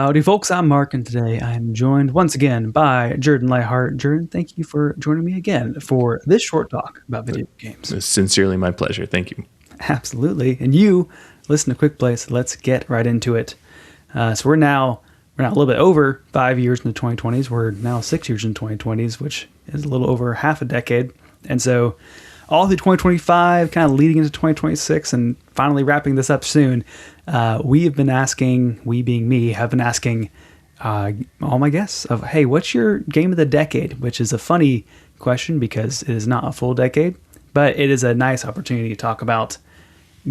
Howdy, folks. I'm Mark, and today I'm joined once again by Jordan Leithart. Jordan, thank you for joining me again for this short talk about video games. It's sincerely my pleasure. Thank you. Absolutely. And you listen to Quick Play, so let's get right into it. So we're now a little bit over 5 years in the 2020s. We're now 6 years in the 2020s, which is a little over half a decade. And so all through 2025, kind of leading into 2026, and finally wrapping this up soon, we being me, have been asking all my guests of, hey, what's your game of the decade? Which is a funny question because it is not a full decade, but it is a nice opportunity to talk about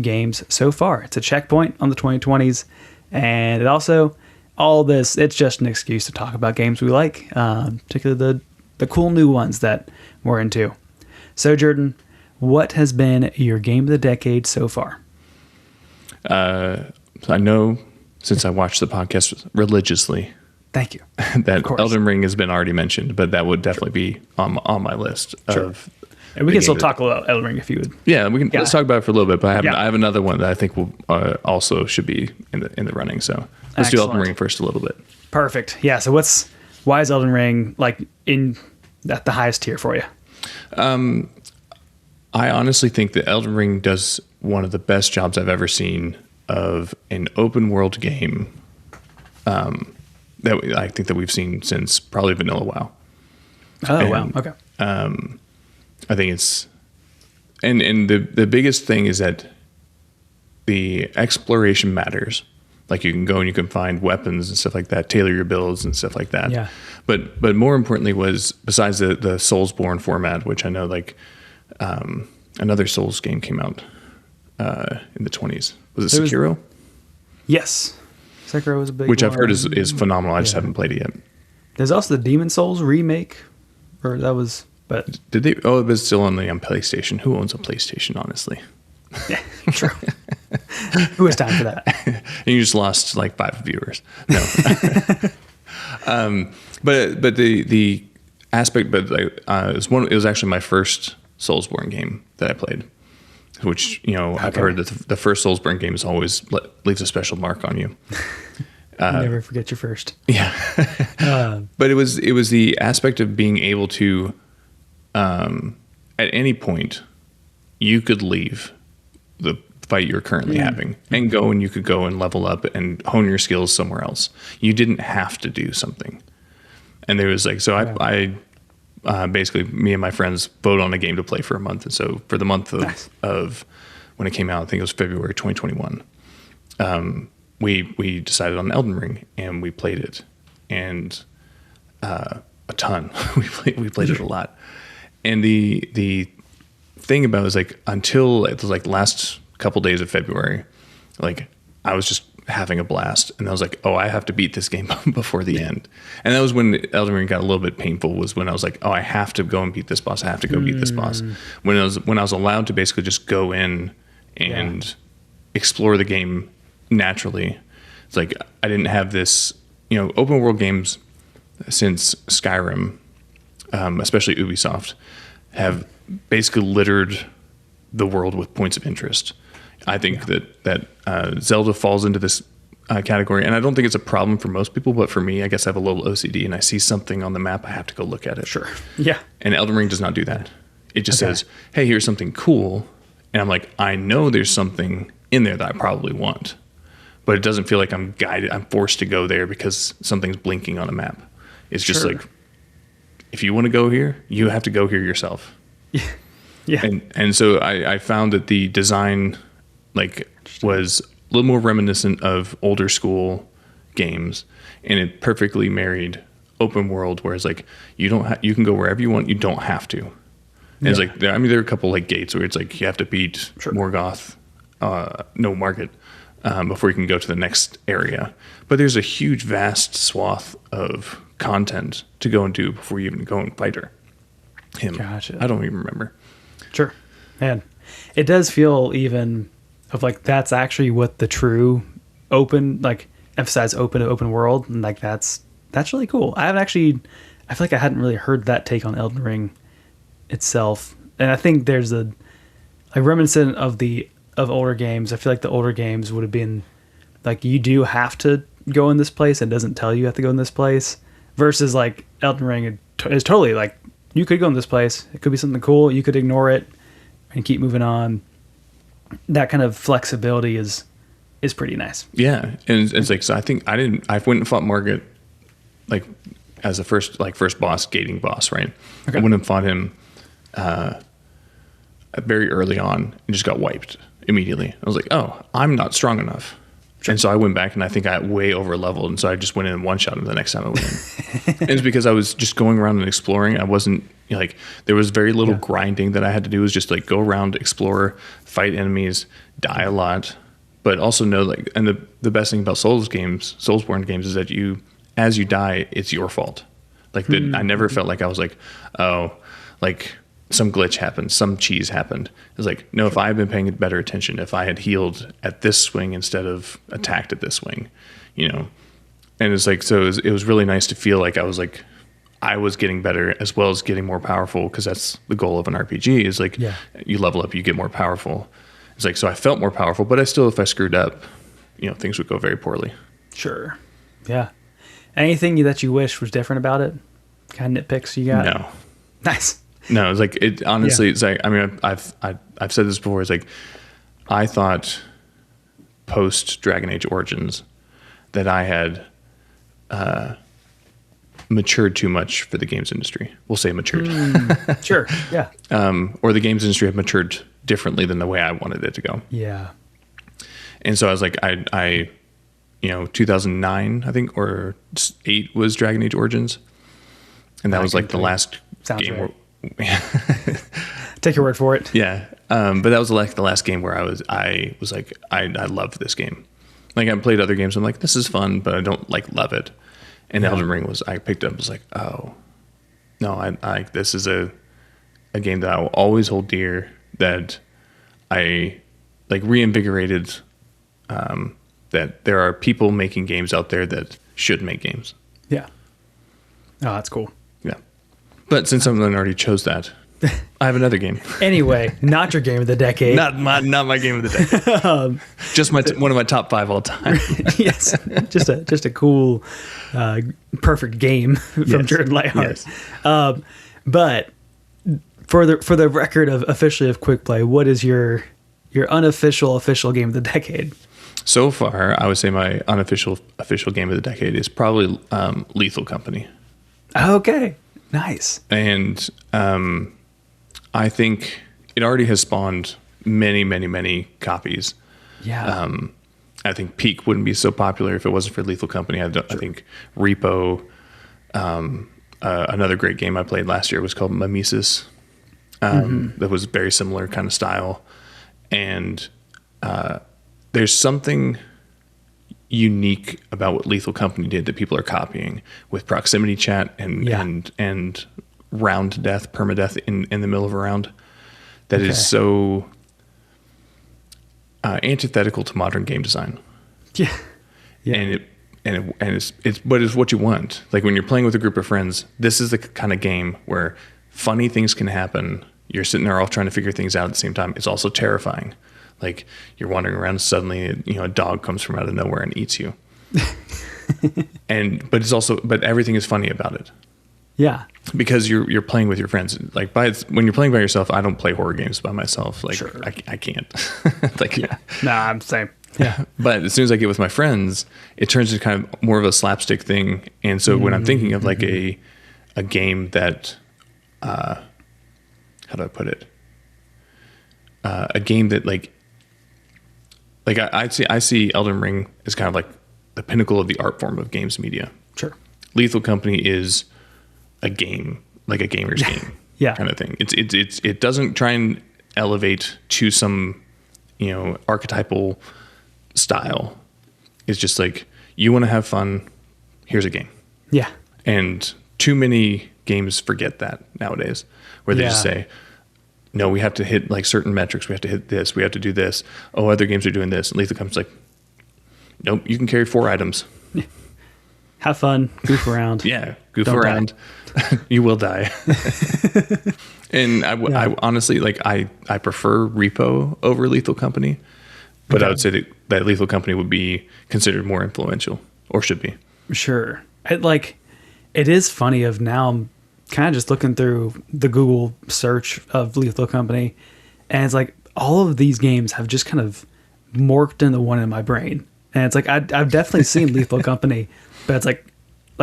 games so far. It's a checkpoint on the 2020s, and it also, all this, it's just an excuse to talk about games we like, particularly the cool new ones that we're into. So, Jordan, what has been your game of the decade so far? I know, since I watched the podcast religiously, thank you, that Elden Ring has been already mentioned, but that would definitely be on my list. Of and we can still talk about Elden Ring if you would. Yeah, we can. Let's talk about it for a little bit. But I have another one that I think will also should be in the running. So let's do Elden Ring first a little bit. Perfect. Yeah. So why is Elden Ring like at the highest tier for you? I honestly think that Elden Ring does one of the best jobs I've ever seen of an open world game I think that we've seen since probably Vanilla WoW. Oh, wow. Okay. I think it's, and the biggest thing is that the exploration matters. Like you can go and you can find weapons and stuff like that, tailor your builds and stuff like that. Yeah. But more importantly was, besides the Soulsborne format, which I know another Souls game came out in the 20s. Was it Sekiro? Yes. Sekiro was a big Which one. I've heard is phenomenal. I just haven't played it yet. There's also the Demon Souls remake. But did they? Oh, it was still on PlayStation. Who owns a PlayStation, honestly? Yeah, true. Who has time for that? And you just lost like 5 viewers. No. But the aspect, it was actually my first Soulsborne game that I played, which, I've heard that the first Soulsborne game is always leaves a special mark on you. Never forget your first. Yeah. But it was the aspect of being able to, at any point, you could leave the fight you're currently having and you could go and level up and hone your skills somewhere else. You didn't have to do something. And there was I basically, me and my friends vote on a game to play for a month. And so for the month of when it came out, I think it was February 2021, we decided on Elden Ring and we played it, and a ton. we played it a lot. And the thing about it is until it was last couple days of February, I was just having a blast, and I was like, I have to beat this game before the end. And that was when Elden Ring got a little bit painful, was when I was like, I have to go and beat this boss. I have to go beat this boss. When I was allowed to basically just go in and explore the game naturally. It's like I didn't have this, open world games since Skyrim, especially Ubisoft, have basically littered the world with points of interest. I think that Zelda falls into this category, and I don't think it's a problem for most people, but for me, I guess I have a little OCD, and I see something on the map, I have to go look at it. Sure. Yeah. And Elden Ring does not do that. It just says, hey, here's something cool, and I'm like, I know there's something in there that I probably want, but it doesn't feel like I'm guided. I'm forced to go there because something's blinking on a map. It's just if you want to go here, you have to go here yourself. Yeah. And so I found that the design was a little more reminiscent of older school games, and it perfectly married open world, whereas you can go wherever you want, you don't have to. And it's there are a couple gates where it's you have to beat Morgoth, no Market, before you can go to the next area. But there's a huge, vast swath of content to go and do before you even go and fight him. Gotcha. I don't even remember. Sure. Man, it does feel even of that's actually what the true emphasize open world, and that's really cool. I feel like I hadn't really heard that take on Elden Ring itself, and I think there's a reminiscent of older games. I feel like the older games would have been you do have to go in this place and doesn't tell you have to go in this place, versus like Elden Ring is totally like, you could go in this place, it could be something cool, you could ignore it and keep moving on. That kind of flexibility is pretty nice. Yeah, and it's like, so I think I went and fought Margaret like as a first boss, gating boss, right? Okay. I went and fought him very early on and just got wiped immediately. I was like, oh, I'm not strong enough. Sure. And so I went back and I think I way over leveled, and so I just went in and one shot him the next time I went in. And it's because I was just going around and exploring. I wasn't like, there was very little grinding that I had to do. It was just like go around, explore, fight enemies, die a lot, but also know like, and the best thing about Soulsborne games is that as you die, it's your fault. Like I never felt like I was like, oh, like some glitch happened, some cheese happened. It was like, no, if I had been paying better attention, if I had healed at this swing instead of attacked at this swing, and it's like, so it was really nice to feel like I was getting better as well as getting more powerful, because that's the goal of an RPG is like, you level up, you get more powerful. It's like, so I felt more powerful, but if I screwed up, things would go very poorly. Sure. Yeah. Anything that you wish was different about it? Kind of nitpicks you got? No. Nice. No, it's like, it honestly, it's like, I mean, I've said this before. It's like, I thought post Dragon Age Origins that I had matured too much for the games industry. We'll say matured. Sure. Yeah. Or the games industry had matured differently than the way I wanted it to go. Yeah. And so I was like, I 2009, I think, or 8 was Dragon Age Origins. And that was like the last game. Right. Take your word for it. Yeah. But that was like the last game where I was like, I loved this game. Like, I played other games. I'm like, this is fun, but I don't like love it. And Elden Ring I picked up, was like, oh no, this is a game that I will always hold dear, that I like reinvigorated, that there are people making games out there that should make games. Yeah. Oh, that's cool. Yeah. But since someone already chose that, I have another game. Anyway, not your game of the decade. not my game of the decade. Just one of my top 5 all time. Yes. Just a cool, perfect game from Jordan Leithart. Yes. But for the record of officially of Quick Play, what is your unofficial official game of the decade? So far, I would say my unofficial official game of the decade is probably Lethal Company. Okay, nice. And I think it already has spawned many, many, many copies. Yeah. I think Peak wouldn't be so popular if it wasn't for Lethal Company. I think R.E.P.O, another great game I played last year was called Mimesis. That was very similar kind of style. And there's something unique about what Lethal Company did that people are copying with proximity chat and round death, permadeath in the middle of a round. That is so antithetical to modern game design. Yeah. And it's what you want. Like when you're playing with a group of friends, this is the kind of game where funny things can happen. You're sitting there all trying to figure things out at the same time. It's also terrifying. Like you're wandering around and suddenly, a dog comes from out of nowhere and eats you. But everything is funny about it. Yeah. Because you're playing with your friends. Like when you're playing by yourself, I don't play horror games by myself. Like sure. I can't. Like Nah, I'm the same. Yeah. But as soon as I get with my friends, it turns into kind of more of a slapstick thing. And so when I'm thinking of like a game that, how do I put it? A game that like I see Elden Ring as kind of like the pinnacle of the art form of games media. Sure. Lethal Company is a game, like a gamer's game, kind of thing. It doesn't try and elevate to some, archetypal style. It's just like, you want to have fun, here's a game. Yeah. And too many games forget that nowadays, where they just say, no, we have to hit like certain metrics. We have to hit this. We have to do this. Oh, other games are doing this. And Lethal Company's like, nope, you can carry 4 items. Have fun, goof around. Goof around. You will die. And I honestly, like, I prefer R.E.P.O over Lethal Company, but I would say that Lethal Company would be considered more influential. or should be. Sure. It is funny of now I'm kind of just looking through the Google search of Lethal Company, and it's like all of these games have just kind of morphed into one in my brain. And it's like I've definitely seen Lethal Company, but it's like,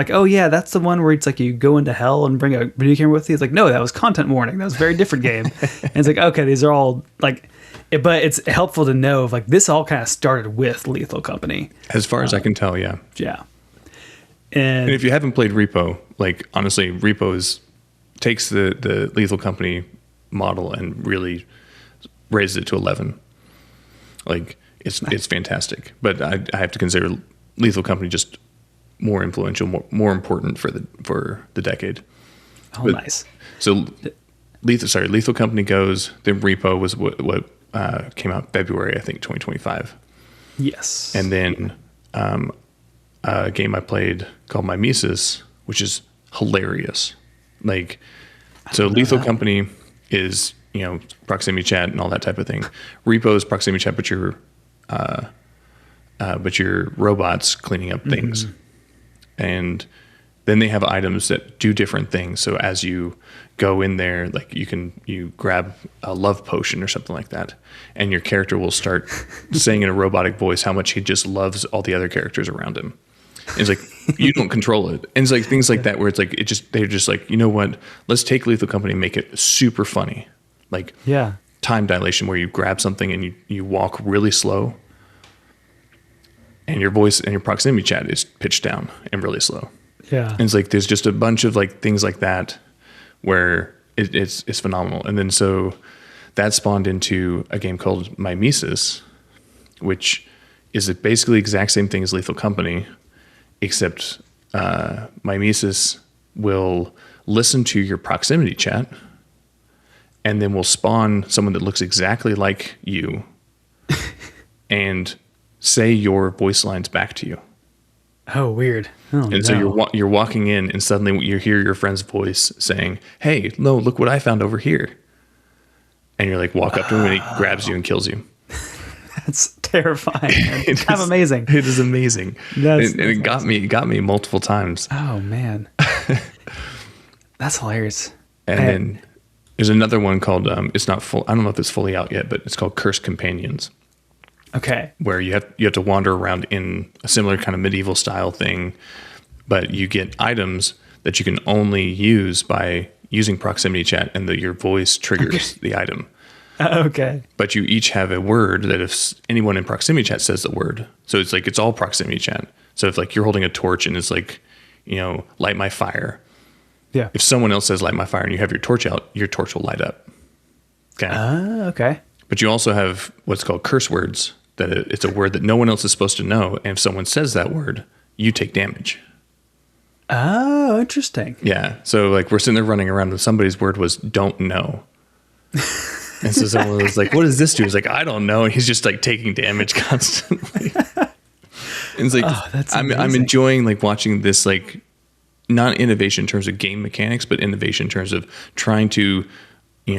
oh yeah, that's the one where it's like you go into hell and bring a video camera with you. It's like, no, that was content warning. That was a very different game. And it's like, okay, these are all like, but it's helpful to know like this all kind of started with Lethal Company. As far as I can tell, yeah. Yeah. And if you haven't played R.E.P.O, like honestly, R.E.P.O takes the Lethal Company model and really raises it to 11. Like it's fantastic. But I have to consider Lethal Company just more influential, more important for the decade. Oh, but, nice. So Lethal Company goes. Then R.E.P.O was what came out February, I think, 2025. Yes. And then a game I played called Mimesis, which is hilarious. Like, so Lethal Company is, proximity chat and all that type of thing. R.E.P.O is proximity chat, but you're robots cleaning up things. Mm-hmm. And then they have items that do different things. So as you go in there, like you grab a love potion or something like that, and your character will start saying in a robotic voice how much he just loves all the other characters around him. And it's like, you don't control it. And it's like things like that where it's like, they're just like, you know what, let's take Lethal Company and make it super funny. Like time dilation where you grab something and you walk really slow and your voice and your proximity chat is pitched down and really slow. Yeah. And it's like, there's just a bunch of like things like that where it's phenomenal. And then so that spawned into a game called Mimesis, which is basically the exact same thing as Lethal Company, except Mimesis will listen to your proximity chat and then will spawn someone that looks exactly like you and say your voice lines back to you. Oh, weird. Oh, and so you're walking in and suddenly you hear your friend's voice saying, "Hey, no, look what I found over here." And you're like, walk up to him and he grabs you and kills you. That's terrifying. It's kind of amazing. It is amazing. And it got me multiple times. Oh man. That's hilarious. And then there's another one called it's not full, I don't know if it's fully out yet, but it's called Cursed Companions. Okay. Where you have to wander around in a similar kind of medieval style thing, but you get items that you can only use by using proximity chat, and your voice triggers the item. Okay. But you each have a word that if anyone in proximity chat says the word, so it's like it's all proximity chat. So if like you're holding a torch and it's like, light my fire. Yeah. If someone else says light my fire and you have your torch out, your torch will light up. Okay. Okay. But you also have what's called curse words. That it's a word that no one else is supposed to know. And if someone says that word, you take damage. Oh, interesting. Yeah. So like we're sitting there running around and somebody's word was don't know. And so someone was like, what does this do? He's like, I don't know. And he's just like taking damage constantly. And it's like, that's I'm enjoying like watching this, like not innovation in terms of game mechanics, but innovation in terms of trying to, I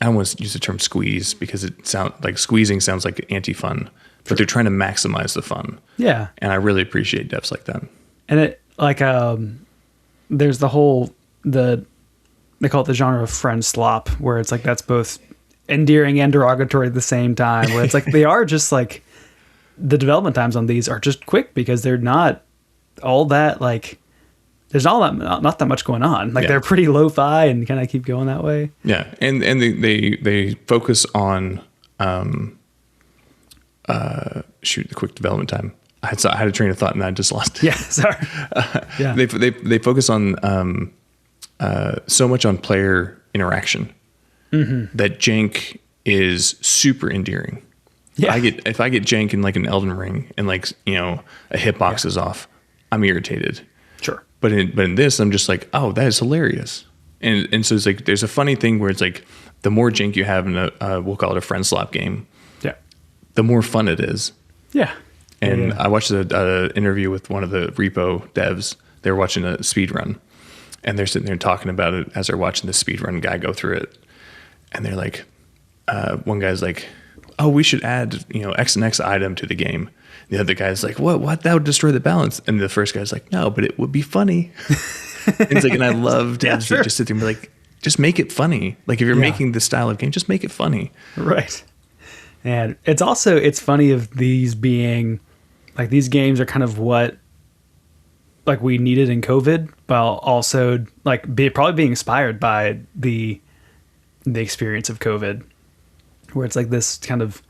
don't want to use the term squeeze because it sounds like squeezing sounds like anti-fun, but they're trying to maximize the fun. Yeah. And I really appreciate devs like that. And it like, there's they call it the genre of friendslop, where it's like, that's both endearing and derogatory at the same time, where it's like, they are just like, the development times on these are just quick because they're not all that like, there's not that much going on. Like they're pretty lo-fi and kind of keep going that way. Yeah. And they focus on, the quick development time. I had a train of thought and I just lost it. Yeah. Sorry. Yeah. They focus on, so much on player interaction that jank is super endearing. Yeah. If I get jank in like an Elden Ring and like, a hitbox is off, I'm irritated. Sure. But in this, I'm just like, oh, that is hilarious. And so it's like, there's a funny thing where it's like, the more jank you have in we'll call it a friendslop game, the more fun it is. Yeah. And I watched an interview with one of the R.E.P.O devs. They were watching a speed run, and they're sitting there talking about it as they're watching the speed run guy go through it. And they're like, one guy's like, oh, we should add, X and X item to the game. The other guy's like, what? That would destroy the balance. And the first guy's like, no, but it would be funny. And it's like, and I love to just sit there and be like, just make it funny. Like if you're making this style of game, just make it funny. Right. And it's funny of these being like, these games are kind of what like we needed in COVID, while also like probably being inspired by the experience of COVID, where it's like this kind of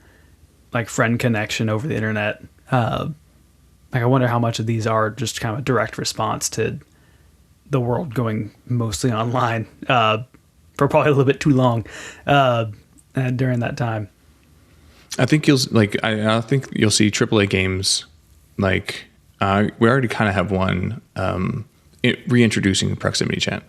like friend connection over the internet. Like I wonder how much of these are just kind of a direct response to the world going mostly online for probably a little bit too long during that time. I think I think you'll see AAA games like we already kind of have one reintroducing proximity chat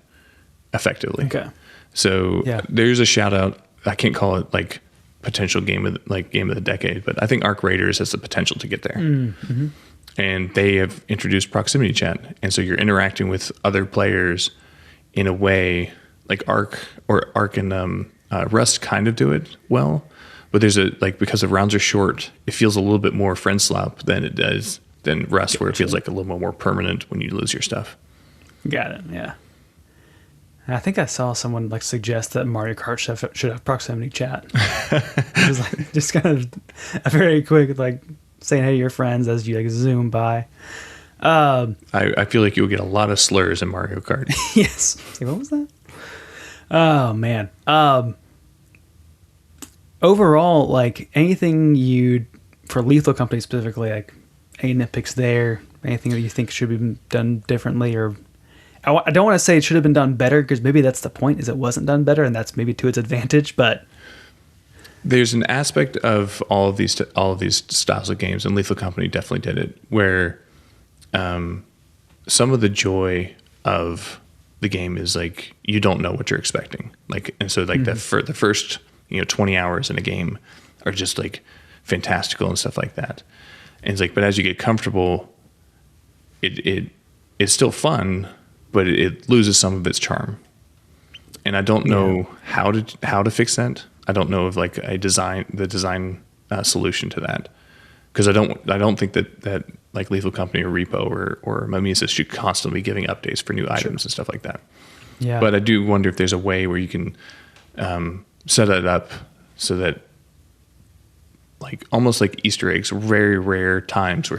effectively. Okay. So there's a shout out. I can't call it like potential game of the decade, but I think Arc Raiders has the potential to get there. Mm-hmm. And they have introduced proximity chat, and so you're interacting with other players in a way like Arc and Rust kind of do it well, but there's because the rounds are short, it feels a little bit more friendslop than Rust, where it feels like a little more permanent when you lose your stuff. Got it. Yeah. I think I saw someone like suggest that Mario Kart should have proximity chat. It was like just kind of a very quick like saying hey to your friends as you like zoom by. I feel like you'll get a lot of slurs in Mario Kart. Yes. Like, what was that? Oh man. Overall, like anything for Lethal Company specifically, like any nitpicks there, anything that you think should be done differently, or I don't want to say it should have been done better, because maybe that's the point, is it wasn't done better, and that's maybe to its advantage. But there's an aspect of all of these styles of games, and Lethal Company definitely did it, where some of the joy of the game is like you don't know what you're expecting, and so the first 20 hours in a game are just like fantastical and stuff like that. And it's like, but as you get comfortable, it's still fun, but it loses some of its charm. And I don't know how to fix that. I don't know of like the design solution to that, because I don't think that like Lethal Company or R.E.P.O or Mimesis should constantly be giving updates for new items and stuff like that. Yeah. But I do wonder if there's a way where you can set it up so that, like almost like Easter eggs, very rare times where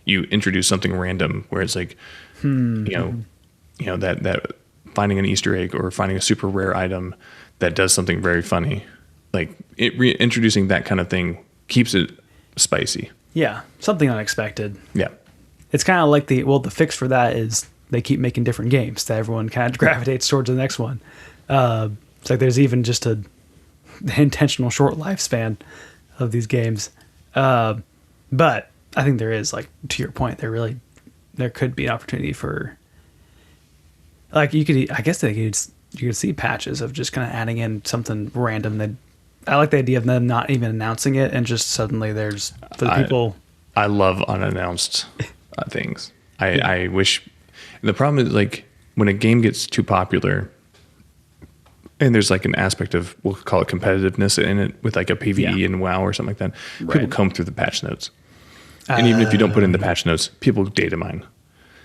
you introduce something random where it's like, that finding an Easter egg or finding a super rare item that does something very funny, like introducing that kind of thing keeps it spicy. Yeah. Something unexpected. Yeah. It's kind of like the fix for that is they keep making different games that everyone kind of gravitates towards the next one. It's like there's even just the intentional short lifespan of these games. But I think there is, like, to your point, there could be an opportunity for, like, you could see patches of just kind of adding in something random. I like the idea of them not even announcing it, and just suddenly there's, for the people. I love unannounced things. I wish, and the problem is, like, when a game gets too popular, and there's like an aspect of, we'll call it competitiveness in it, with like a PvE and WoW or something like that. Right. People comb through the patch notes. And even if you don't put in the patch notes, people data mine.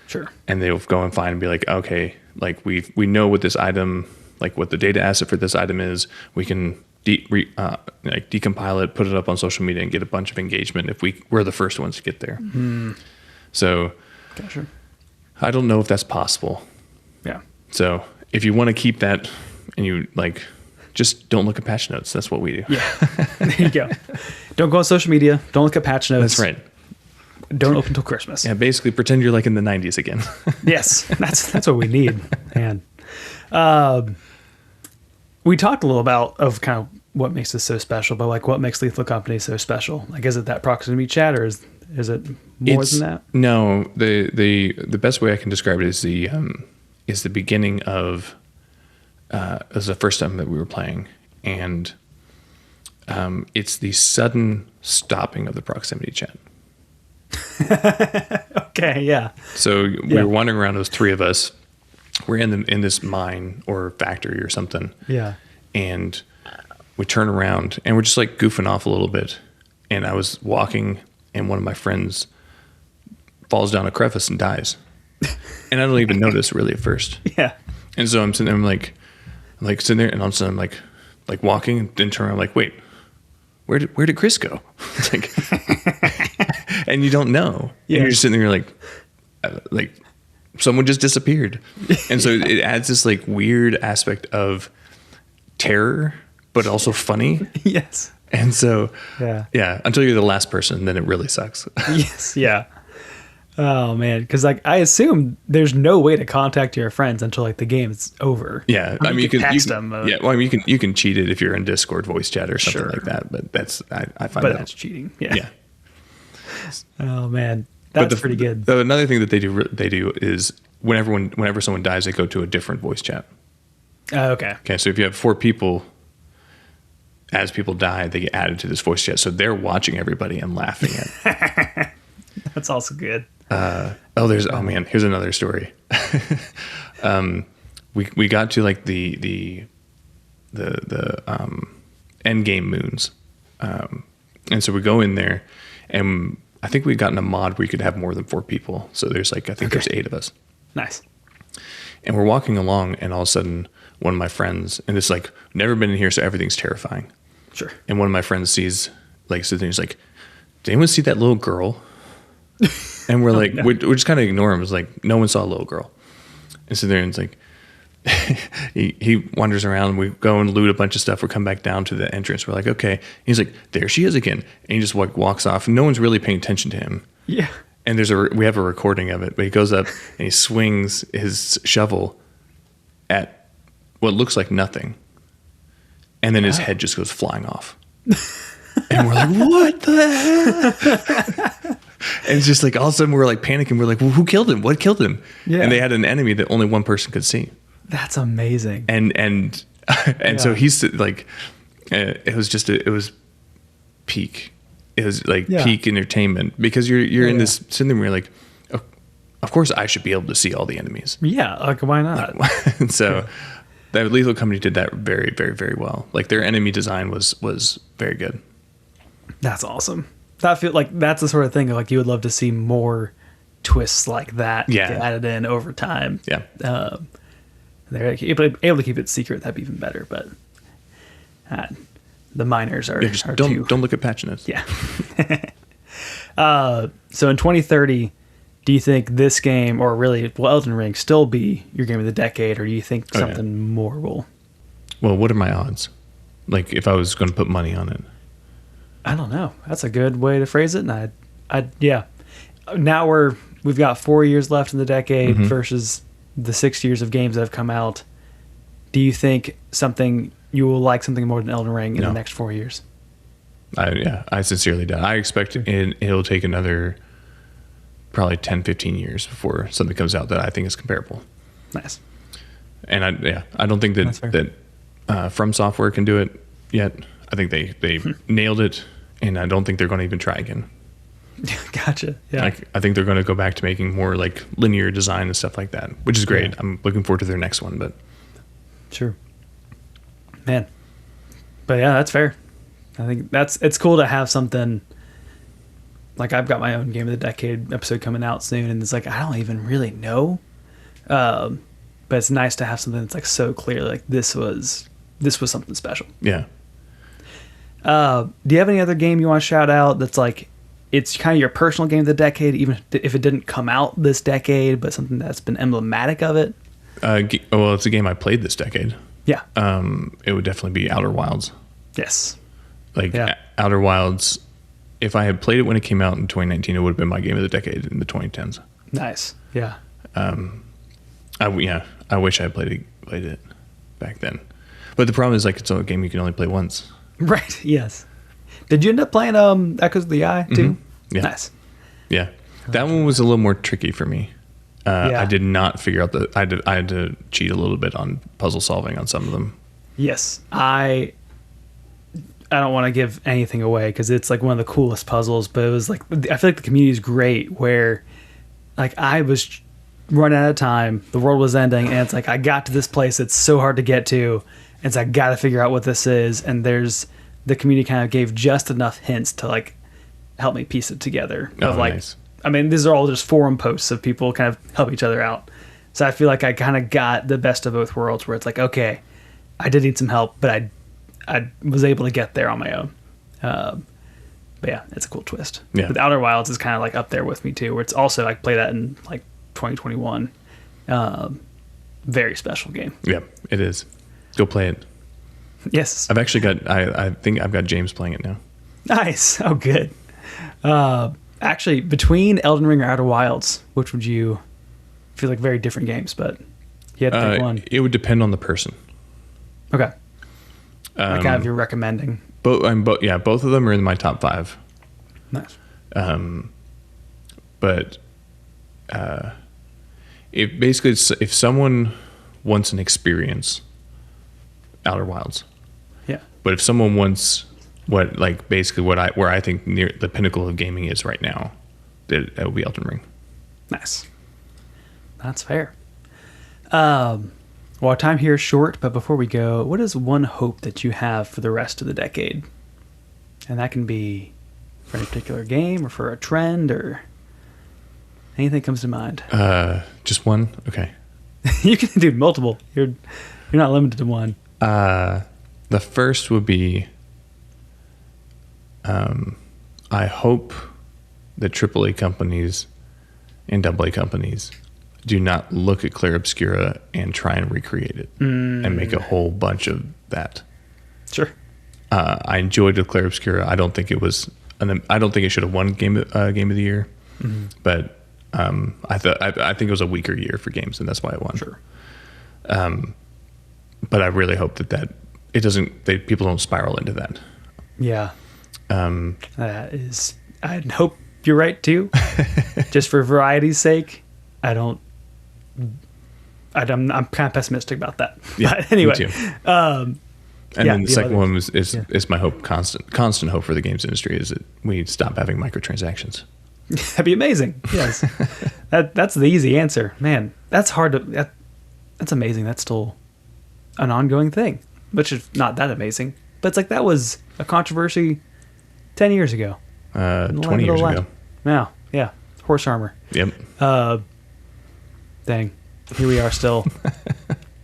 Sure. And they'll go and find and be like, okay, like we know what this item, like what the data asset for this item is. We can decompile it, put it up on social media, and get a bunch of engagement if we're the first ones to get there. Mm-hmm. So gotcha. I don't know if that's possible. Yeah. So if you want to keep that, and you just don't look at patch notes. That's what we do. Yeah. There you go. Don't go on social media. Don't look at patch notes. That's right. Don't open till Christmas. Yeah. Basically pretend you're like in the 90s again. Yes. That's what we need. And we talked a little about kind of what makes this so special, but like what makes Lethal Company so special? Like, is it that proximity chat, or is it more than that? No, the best way I can describe it is the beginning of, it was the first time that we were playing, and it's the sudden stopping of the proximity chat. Okay, yeah. So we were wandering around, those three of us. We're in this mine or factory or something. Yeah. And we turn around and we're just like goofing off a little bit. And I was walking and one of my friends falls down a crevice and dies. And I don't even notice really at first. Yeah. And so I'm sitting there, I'm like sitting there and all of a sudden I'm like walking and then turn around, like, wait, where did Chris go? It's like, and you don't know. Yeah. And you're just sitting there like someone just disappeared. And so it adds this like weird aspect of terror, but also funny. Yes. And so, yeah, until you're the last person, then it really sucks. Yes. Yeah. Oh man. Cause like, I assume there's no way to contact your friends until like the game is over. Yeah. I mean, you can text them. Yeah. Well, I mean, you can cheat it if you're in Discord voice chat or something like that, but I find that's cheating. Yeah. Yeah. Oh man. That's pretty good. Another thing that they do is whenever someone dies, they go to a different voice chat. Oh, okay. Okay. So if you have 4 people, as people die, they get added to this voice chat. So they're watching everybody and laughing at. That's also good. Here's another story. We got to like the end game moons. And so we go in there and I think we'd gotten a mod where you could have more than 4 people. So there's like, I think there's 8 of us. Nice. And we're walking along and all of a sudden one of my friends, and it's like, never been in here. So everything's terrifying. Sure. And one of my friends sees like, so then he's like, did anyone see that little girl? And we're like, we just kind of ignore him. It's like, no one saw a little girl. And so there, and it's like, he wanders around. We go and loot a bunch of stuff. We come back down to the entrance. We're like, okay. And he's like, there she is again. And he just walks off. And no one's really paying attention to him. Yeah. And we have a recording of it. But he goes up and he swings his shovel at what looks like nothing. And then his head just goes flying off. And we're like, what the hell? And it's just like, all of a sudden we're like panicking. We're like, well, who killed him? What killed him? Yeah. And they had an enemy that only one person could see. That's amazing. And so he's like, it was peak. It was like peak entertainment because you're in this sitting there where you're like, oh, of course I should be able to see all the enemies. Yeah. Like, why not? And so that Lethal Company did that very, very, very well. Like their enemy design was very good. That's awesome. That feel like that's the sort of thing like you would love to see more twists like that get added in over time. Yeah. They're able to keep it secret. That'd be even better. But the miners are don't look at patch notes. Yeah. So in 2030, do you think this game, or really, will Elden Ring still be your game of the decade, or do you think something more will? Well, what are my odds? Like if I was going to put money on it. I don't know. That's a good way to phrase it. And yeah. Now we've got 4 years left in the decade versus the 6 years of games that have come out. Do you think you will like something more than Elden Ring in the next 4 years? I sincerely doubt. I expect it'll take another probably 10, 15 years before something comes out that I think is comparable. Nice. And I don't think that From Software can do it yet. I think they nailed it, and I don't think they're going to even try again. Gotcha. Yeah. I think they're going to go back to making more like linear design and stuff like that, which is great. Yeah. I'm looking forward to their next one, but sure, man. But yeah, that's fair. I think it's cool to have something like I've got my own Game of the Decade episode coming out soon, and it's like I don't even really know, but it's nice to have something that's like so clear. Like this was something special. Yeah. Do you have any other game you want to shout out that's like it's kind of your personal game of the decade, even if it didn't come out this decade, but something that's been emblematic of it? Well, it's a game I played this decade. Yeah. It would definitely be Outer Wilds. Yes. Outer Wilds, if I had played it when it came out in 2019, it would have been my game of the decade in the 2010s. Nice. Yeah. I wish I had played it back then. But the problem is like it's a game you can only play once. Right. Yes. Did you end up playing Echoes of the Eye too? Yeah. Nice. Yeah. That one was a little more tricky for me. I did not figure out I had to cheat a little bit on puzzle solving on some of them. Yes. I don't want to give anything away because it's like one of the coolest puzzles, but it was like I feel like the community is great where like I was running out of time, the world was ending, and it's like I got to this place that's so hard to get to, And so I got to figure out what this is. And the community kind of gave just enough hints to like help me piece it together. Nice. I mean, these are all just forum posts of people kind of help each other out. So I feel like I kind of got the best of both worlds where it's like, okay, I did need some help, but I was able to get there on my own. But yeah, it's a cool twist. Yeah. But Outer Wilds is kind of like up there with me too, where it's also like play that in like 2021. Very special game. Yeah, it is. Go play it. Yes. I've actually got, I think I've got James playing it now. Nice. Oh, good. Actually, between Elden Ring or Outer Wilds, which would you feel like very different games, but you had to pick one? It would depend on the person. Okay. Like kind of you're recommending. Both of them are in my top 5. Nice. But if someone wants an experience, Outer Wilds. Yeah. But if someone wants where I think near the pinnacle of gaming is right now, that would be Elden Ring. Nice. That's fair. Well, our time here is short, but before we go, what is one hope that you have for the rest of the decade? And that can be for any particular game or for a trend or anything that comes to mind. Just one? Okay. You can do multiple. You're not limited to one. The first would be, I hope that AAA companies and AA companies do not look at Clair Obscura and try and recreate it and make a whole bunch of that. Sure. I enjoyed the Clair Obscura. I don't think it should have won game of the year, but I think it was a weaker year for games, and that's why it won. Sure. But I really hope that people don't spiral into that. Yeah. I hope you're right too. Just for variety's sake, I'm kind of pessimistic about that. Yeah, but anyway. me too. Then the second one is my hope, constant hope for the games industry is that we stop having microtransactions. That'd be amazing. Yes. That's the easy answer. Man, that's hard that's amazing. That's still an ongoing thing, which is not that amazing. But it's like that was a controversy 10 years ago. 20 years ago. Wow. Yeah. Horse armor. Yep. Dang. Here we are still.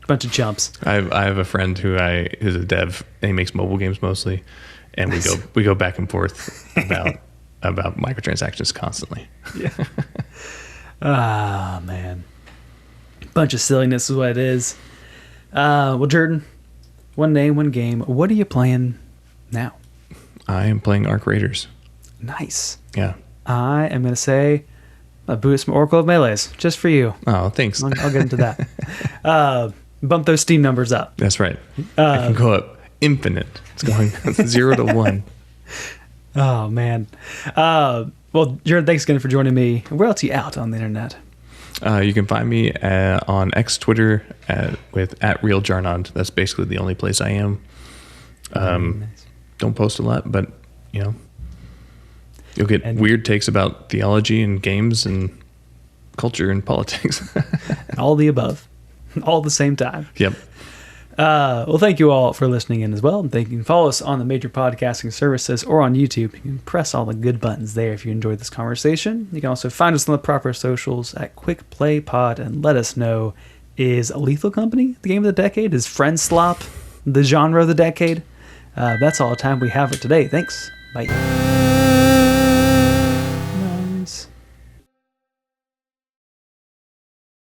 Bunch of chumps. I have a friend who's a dev and he makes mobile games mostly, and we go back and forth about microtransactions constantly. Yeah. Man. Bunch of silliness is what it is. Well, Jordan, one name, one game. What are you playing now? I am playing Arc Raiders. Nice. Yeah. I am going to say a boost from Oracle of Melees, just for you. Oh, thanks. I'll get into that. Bump those Steam numbers up. That's right. I can go up infinite. It's going 0 to 1. Oh, man. Well, Jordan, thanks again for joining me. Where else are you out on the internet? You can find me on X Twitter with @RealJarnod. That's basically the only place I am. Nice. Don't post a lot, but you'll get weird takes about theology and games and culture and politics. All the above. All at the same time. Yep. Well, thank you all for listening in as well. And you can follow us on the major podcasting services or on YouTube. You can press all the good buttons there if you enjoyed this conversation. You can also find us on the proper socials at Quick Play Pod and let us know, is Lethal Company the game of the decade? Is friendslop the genre of the decade? That's all the time we have for today. Thanks. Bye.